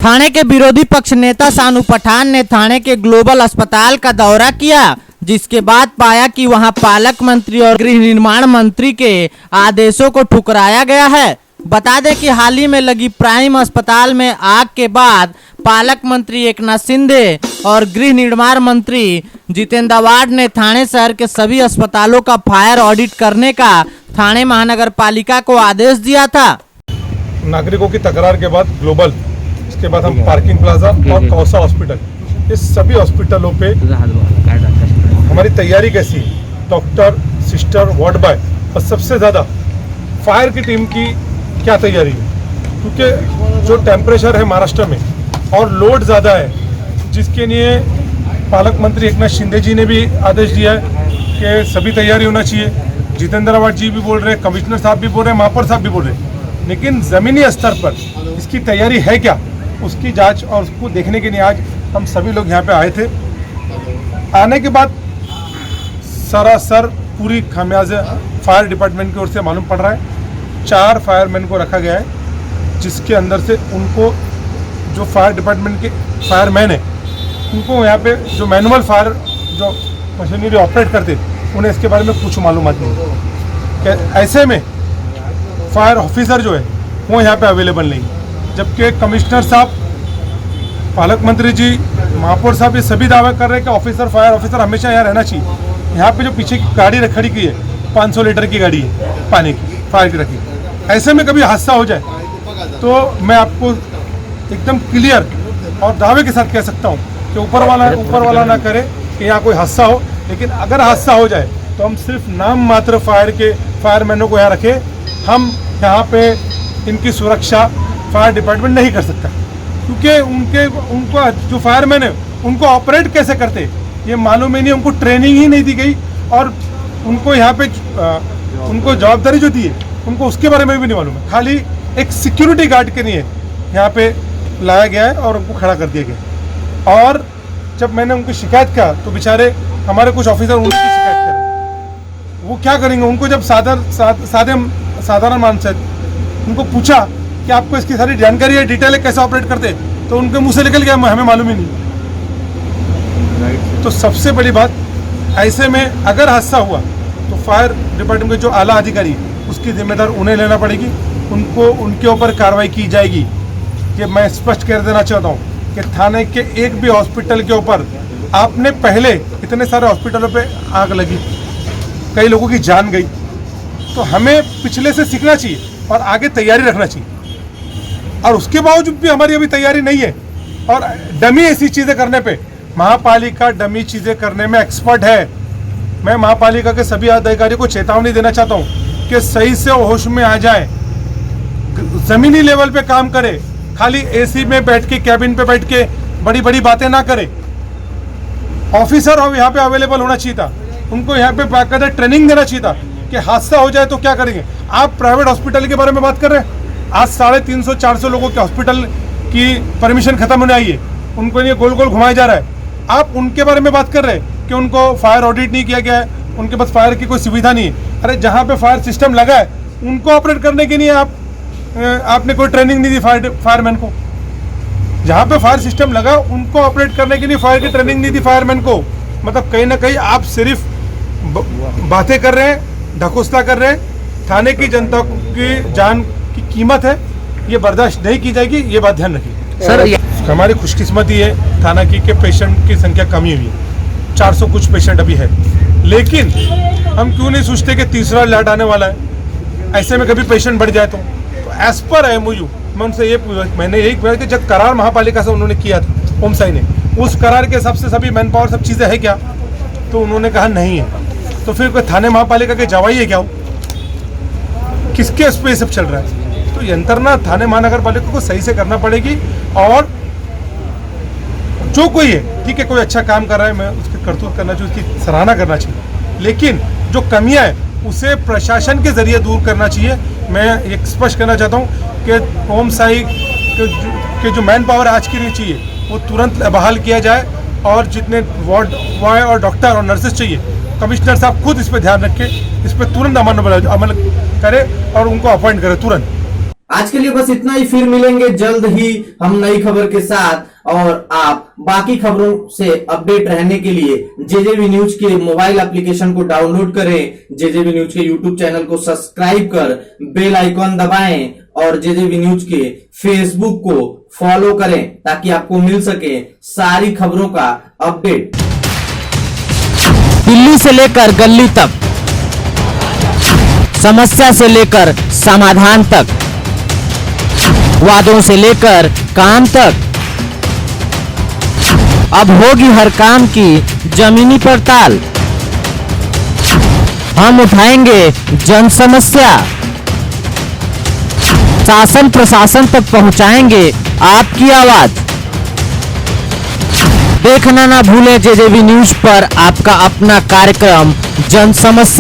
थाने के विरोधी पक्ष नेता शानू पठान ने थाने के ग्लोबल अस्पताल का दौरा किया, जिसके बाद पाया कि वहां पालक मंत्री और गृह निर्माण मंत्री के आदेशों को ठुकराया गया है। बता दें कि हाल ही में लगी प्राइम अस्पताल में आग के बाद पालक मंत्री एकनाथ शिंदे और गृह निर्माण मंत्री जितेंद्र अवार्ड ने थाने शहर के सभी अस्पतालों का फायर ऑडिट करने का थाने महानगर पालिका को आदेश दिया था। नागरिकों की तकरार के बाद ग्लोबल, इसके बाद हम पार्किंग प्लाजा और कौसा हॉस्पिटल, इस सभी हॉस्पिटलों पे हमारी तैयारी कैसी है, डॉक्टर, सिस्टर, वार्ड बॉय और सबसे ज़्यादा फायर की टीम की क्या तैयारी है, क्योंकि जो टेम्परेचर है महाराष्ट्र में और लोड ज़्यादा है, जिसके लिए पालक मंत्री एकनाथ शिंदे जी ने भी आदेश दिया है कि सभी तैयारी होना चाहिए। जितेंद्र अवार्ड जी भी बोल रहे हैं, कमिश्नर साहब भी बोल रहे हैं, महापौर साहब भी बोल रहे हैं, लेकिन ज़मीनी स्तर पर इसकी तैयारी है क्या, उसकी जांच और उसको देखने के लिए आज हम सभी लोग यहाँ पे आए थे। आने के बाद सरासर पूरी खामियाजा फायर डिपार्टमेंट की ओर से मालूम पड़ रहा है। 4 फायरमैन को रखा गया है, जिसके अंदर से उनको जो फायर डिपार्टमेंट के फायरमैन है उनको यहाँ पे जो मैनुअल फायर जो मशीनरी ऑपरेट करते उन्हें इसके बारे में कुछ मालूमात नहीं है। ऐसे में फायर ऑफिसर जो है वो यहाँ पे अवेलेबल नहीं, जबकि कमिश्नर साहब, पालक मंत्री जी, महापौर साहब ये सभी दावा कर रहे हैं कि ऑफिसर, फायर ऑफिसर हमेशा यहाँ रहना चाहिए। यहाँ पे जो पीछे गाड़ी खड़ी की है 500 लीटर की गाड़ी है पानी की, फायर की रखी। ऐसे में कभी हादसा हो जाए तो मैं आपको एकदम क्लियर और दावे के साथ कह सकता हूँ कि ऊपर वाला ना करे कि यहाँ कोई हादसा हो, लेकिन अगर हादसा हो जाए तो हम सिर्फ नाम मात्र फायर के फायरमैनों को यहाँ रखें। हम यहाँ पे इनकी सुरक्षा फायर डिपार्टमेंट नहीं कर सकता, क्योंकि उनको जो फायरमैन है उनको ऑपरेट कैसे करते ये मालूम ही नहीं, उनको ट्रेनिंग ही नहीं दी गई और उनको यहाँ पे उनको जवाबदारी जो दी है उनको उसके बारे में भी नहीं मालूम है। खाली एक सिक्योरिटी गार्ड के लिए यहाँ पे लाया गया है और उनको खड़ा कर दिया गया। और जब मैंने उनकी शिकायत किया तो बेचारे हमारे कुछ ऑफिसर उनकी शिकायत करें, वो क्या करेंगे। उनको जब साधारण मानस है उनको पूछा कि आपको इसकी सारी जानकारी है, डिटेल है, कैसे ऑपरेट करते, तो उनके मुंह से निकल गया हमें मालूम ही नहीं। तो सबसे बड़ी बात, ऐसे में अगर हादसा हुआ तो फायर डिपार्टमेंट के जो आला अधिकारी उसकी जिम्मेदार उन्हें लेना पड़ेगी, उनको उनके ऊपर कार्रवाई की जाएगी। कि मैं स्पष्ट कर देना चाहता हूँ कि थाने के एक भी हॉस्पिटल के ऊपर आपने पहले इतने सारे हॉस्पिटलों पे आग लगी, कई लोगों की जान गई, तो हमें पिछले से सीखना चाहिए और आगे तैयारी रखना चाहिए। और उसके बावजूद भी हमारी अभी तैयारी नहीं है और डमी ऐसी चीज़ें करने पे महापालिका डमी चीज़ें करने में एक्सपर्ट है। मैं महापालिका के सभी अधिकारियों को चेतावनी देना चाहता हूँ कि सही से होश में आ जाए, ज़मीनी लेवल पे काम करे, खाली एसी में बैठ के, कैबिन पे बैठ के बड़ी बड़ी बातें ना करे। ऑफिसर और यहाँ पे अवेलेबल होना चाहिए था, उनको यहाँ पे बाकायदा ट्रेनिंग देना चाहिए था कि हादसा हो जाए तो क्या करेंगे। आप प्राइवेट हॉस्पिटल के बारे में बात कर रहे हैं, आज 350-400 लोगों के हॉस्पिटल की परमिशन खत्म होने आई है, उनको ये गोल गोल घुमाया जा रहा है। आप उनके बारे में बात कर रहे हैं कि उनको फायर ऑडिट नहीं किया गया है, उनके पास फायर की कोई सुविधा नहीं है। अरे जहाँ पे फायर सिस्टम लगा है उनको ऑपरेट करने के लिए आपने कोई ट्रेनिंग नहीं दी फायरमैन को। जहाँ पे फायर सिस्टम लगा उनको ऑपरेट करने के लिए फायर की ट्रेनिंग नहीं दी फायरमैन को। मतलब कहीं ना कहीं आप सिर्फ बातें कर रहे हैं, ढकोसला कर रहे हैं। थाने की जनता की जान की कीमत है, ये बर्दाश्त नहीं की जाएगी, ये बात ध्यान रखिए। सर, हमारी खुशकिस्मती है थाना की कि पेशेंट की संख्या कमी हुई है, 400 कुछ पेशेंट अभी है, लेकिन हम क्यों नहीं सोचते कि तीसरा लैट आने वाला है, ऐसे में कभी पेशेंट बढ़ जाए तो एज पर MOU मैं उनसे मैंने यही कहा कि जब करार महापालिका से उन्होंने किया था ओम साई ने, उस करार के हिसाब से सभी मैन पावर सब चीज़ें है क्या, तो उन्होंने कहा नहीं है। तो फिर कोई थाने महापालिका के जवाई है क्या, किसके उस पर सब चल रहा है। तो यंत्रणा थाने महानगर पालिका को सही से करना पड़ेगी। और जो कोई है, ठीक है, कोई अच्छा काम कर रहा है, मैं उसकी करतूत करना चाहिए, उसकी सराहना करना चाहिए, लेकिन जो कमियां है उसे प्रशासन के जरिए दूर करना चाहिए। मैं एक स्पष्ट करना चाहता हूँ कि ओम साई के जो मैन पावर आज की नहीं चाहिए वो तुरंत बहाल किया जाए, और जितने वार्ड बॉय और डॉक्टर और नर्सेज चाहिए, कमिश्नर साहब खुद इस पर ध्यान रखें, इस पर तुरंत अमल करे और उनको अपॉइंट करे तुरंत। आज के लिए बस इतना ही, फिर मिलेंगे जल्द ही हम नई खबर के साथ। और आप बाकी खबरों से अपडेट रहने के लिए जेजेबी न्यूज के मोबाइल एप्लीकेशन को डाउनलोड करें, जेजेबी न्यूज के यूट्यूब चैनल को सब्सक्राइब कर बेल आइकॉन दबाएं और जेजेबी न्यूज के फेसबुक को फॉलो करें ताकि आपको मिल सके सारी खबरों का अपडेट। दिल्ली से लेकर गली तक, समस्या से लेकर समाधान तक, वादों से लेकर काम तक, अब होगी हर काम की जमीनी पड़ताल। हम उठाएंगे जन समस्या, शासन प्रशासन तक पहुंचाएंगे आपकी आवाज। देखना ना भूलें जेजेबी न्यूज पर आपका अपना कार्यक्रम जन समस्या।